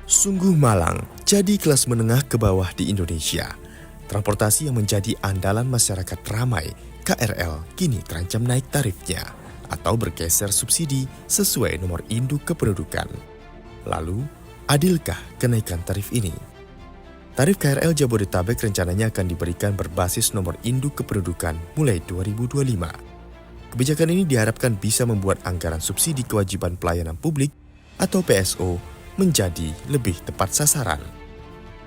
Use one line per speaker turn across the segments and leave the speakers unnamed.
Sungguh malang jadi kelas menengah ke bawah di Indonesia. Transportasi yang menjadi andalan masyarakat ramai, KRL kini terancam naik tarifnya atau bergeser subsidi sesuai nomor induk kependudukan. Lalu, adilkah kenaikan tarif ini? Tarif KRL Jabodetabek rencananya akan diberikan berbasis nomor induk kependudukan mulai 2025. Kebijakan ini diharapkan bisa membuat anggaran subsidi kewajiban pelayanan publik atau PSO menjadi lebih tepat sasaran.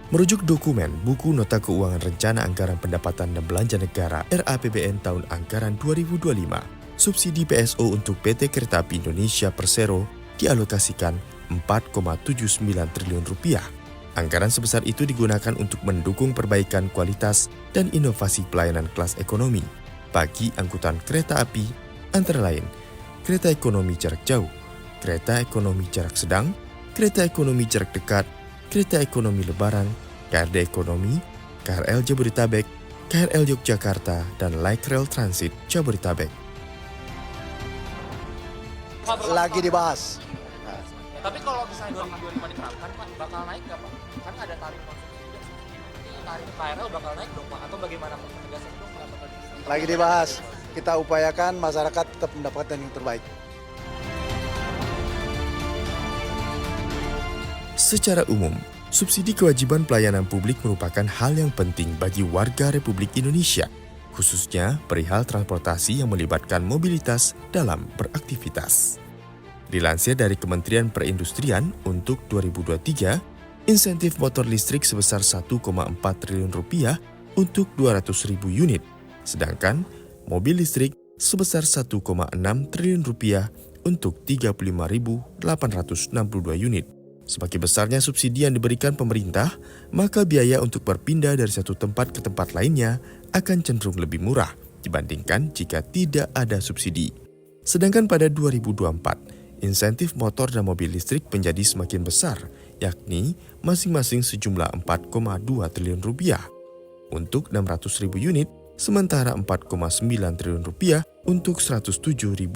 Merujuk dokumen Buku Nota Keuangan Rencana Anggaran Pendapatan dan Belanja Negara RAPBN tahun anggaran 2025, subsidi PSO untuk PT Kereta Api Indonesia Persero dialokasikan Rp4,79 triliun. Anggaran sebesar itu digunakan untuk mendukung perbaikan kualitas dan inovasi pelayanan kelas ekonomi bagi angkutan kereta api, antara lain kereta ekonomi jarak jauh, kereta ekonomi jarak sedang, kereta ekonomi jarak dekat, kereta ekonomi lebaran, KRD ekonomi, KRL Jabodetabek, KRL Yogyakarta, dan Light Rail Transit Jabodetabek.
Lagi dibahas.
Tapi kalau misalnya 2025 diterapkan, Pak, bakal naik nggak, Pak? Kan ada tarif konsumsi juga. Ini tarif KRL bakal naik dong, Pak? Atau bagaimana, Pak? Tegasnya dong, Pak, bakal bisa.
Lagi dibahas. Kita upayakan masyarakat tetap mendapatkan yang terbaik.
Secara umum, subsidi kewajiban pelayanan publik merupakan hal yang penting bagi warga Republik Indonesia, khususnya perihal transportasi yang melibatkan mobilitas dalam beraktivitas. Dilansir dari Kementerian Perindustrian untuk 2023, insentif motor listrik sebesar Rp1,4 triliun untuk 200.000 unit, sedangkan mobil listrik sebesar Rp1,6 triliun untuk 35.862 unit. Semakin besarnya subsidi yang diberikan pemerintah, maka biaya untuk berpindah dari satu tempat ke tempat lainnya akan cenderung lebih murah dibandingkan jika tidak ada subsidi. Sedangkan pada 2024, insentif motor dan mobil listrik menjadi semakin besar, yakni masing-masing sejumlah Rp4,2 triliun untuk 600.000 unit, sementara Rp4,9 triliun untuk 107.000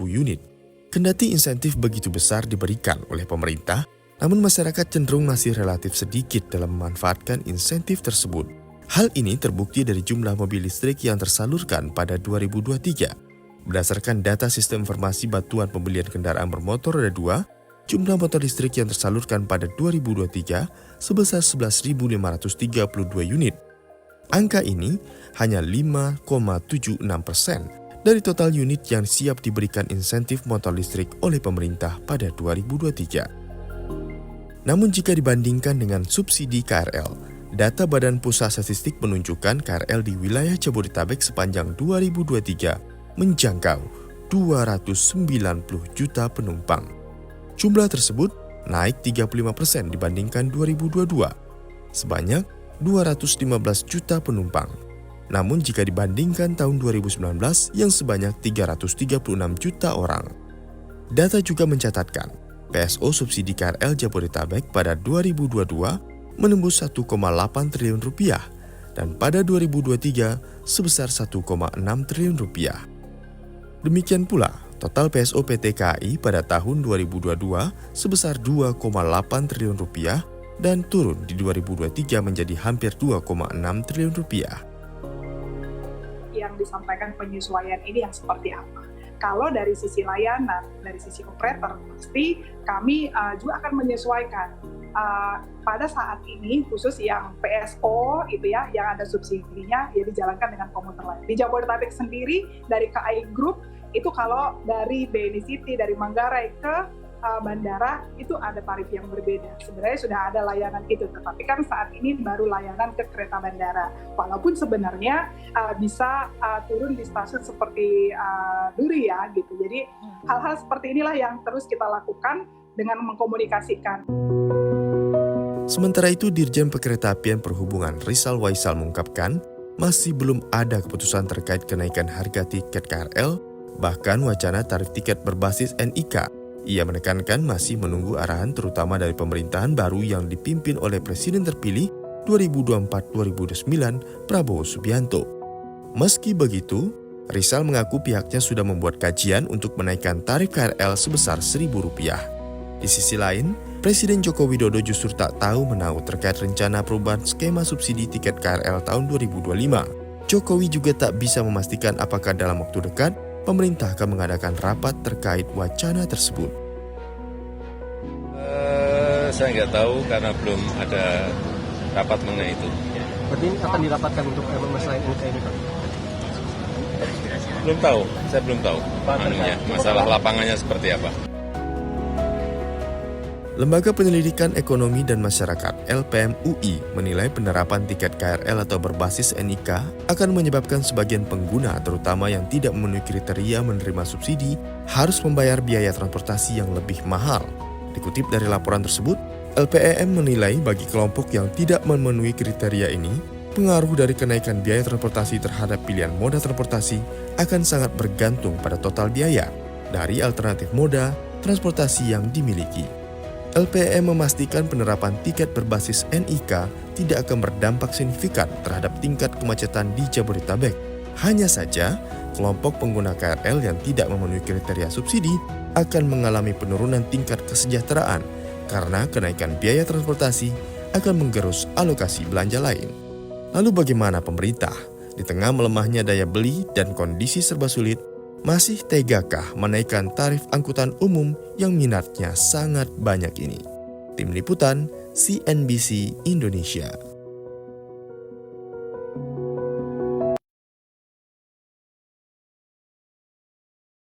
unit. Kendati insentif begitu besar diberikan oleh pemerintah, namun masyarakat cenderung masih relatif sedikit dalam memanfaatkan insentif tersebut. Hal ini terbukti dari jumlah mobil listrik yang tersalurkan pada 2023. Berdasarkan data Sistem Informasi Bantuan Pembelian Kendaraan Bermotor Roda 2, jumlah motor listrik yang tersalurkan pada 2023 sebesar 11.532 unit. Angka ini hanya 5,76% dari total unit yang siap diberikan insentif motor listrik oleh pemerintah pada 2023. Namun jika dibandingkan dengan subsidi KRL, data Badan Pusat Statistik menunjukkan KRL di wilayah Jabodetabek sepanjang 2023 menjangkau 290 juta penumpang. Jumlah tersebut naik 35% dibandingkan 2022, sebanyak 215 juta penumpang. Namun jika dibandingkan tahun 2019 yang sebanyak 336 juta orang. Data juga mencatatkan PSO subsidi KRL Jabodetabek pada 2022 menembus Rp1,8 triliun dan pada 2023 sebesar Rp1,6 triliun. Demikian pula, total PSO PT KAI pada tahun 2022 sebesar Rp2,8 triliun dan turun di 2023 menjadi hampir Rp2,6 triliun.
Yang disampaikan penyesuaian ini yang seperti apa? Kalau dari sisi layanan, dari sisi operator, pasti kami juga akan menyesuaikan. Pada saat ini, khusus yang PSO itu ya, yang ada subsidinya, ya dijalankan dengan komuter lain. Di Jabodetabek sendiri, dari KAI Group, itu kalau dari BNI City, dari Manggarai ke bandara, itu ada tarif yang berbeda. Sebenarnya sudah ada layanan itu, tetapi kan saat ini baru layanan ke kereta bandara. Walaupun sebenarnya bisa turun di stasiun seperti Duri ya, gitu. Jadi hal-hal seperti inilah yang terus kita lakukan dengan mengkomunikasikan.
Sementara itu, Dirjen Perkeretaapian Perhubungan Rizal Waisal mengungkapkan, masih belum ada keputusan terkait kenaikan harga tiket KRL, bahkan wacana tarif tiket berbasis NIK. Ia menekankan masih menunggu arahan terutama dari pemerintahan baru yang dipimpin oleh Presiden terpilih 2024-2029 Prabowo Subianto. Meski begitu, Rizal mengaku pihaknya sudah membuat kajian untuk menaikkan tarif KRL sebesar Rp1.000. Di sisi lain, Presiden Joko Widodo justru tak tahu menahu terkait rencana perubahan skema subsidi tiket KRL tahun 2025. Jokowi juga tak bisa memastikan apakah dalam waktu dekat pemerintah akan mengadakan rapat terkait wacana tersebut.
Saya nggak tahu karena belum ada rapat mengenai itu.
Berarti ini akan dirapatkan untuk masalah NK ini, Pak?
Belum tahu, saya belum tahu masalah lapangannya seperti apa.
Lembaga Penyelidikan Ekonomi dan Masyarakat (LPM UI) menilai penerapan tiket KRL atau berbasis NIK akan menyebabkan sebagian pengguna, terutama yang tidak memenuhi kriteria menerima subsidi, harus membayar biaya transportasi yang lebih mahal. Dikutip dari laporan tersebut, LPM menilai bagi kelompok yang tidak memenuhi kriteria ini, pengaruh dari kenaikan biaya transportasi terhadap pilihan moda transportasi akan sangat bergantung pada total biaya dari alternatif moda transportasi yang dimiliki. LPM memastikan penerapan tiket berbasis NIK tidak akan berdampak signifikan terhadap tingkat kemacetan di Jabodetabek. Hanya saja, kelompok pengguna KRL yang tidak memenuhi kriteria subsidi akan mengalami penurunan tingkat kesejahteraan karena kenaikan biaya transportasi akan menggerus alokasi belanja lain. Lalu bagaimana pemerintah? Di tengah melemahnya daya beli dan kondisi serba sulit, masih tegakah menaikkan tarif angkutan umum yang minatnya sangat banyak ini? Tim Liputan CNBC Indonesia.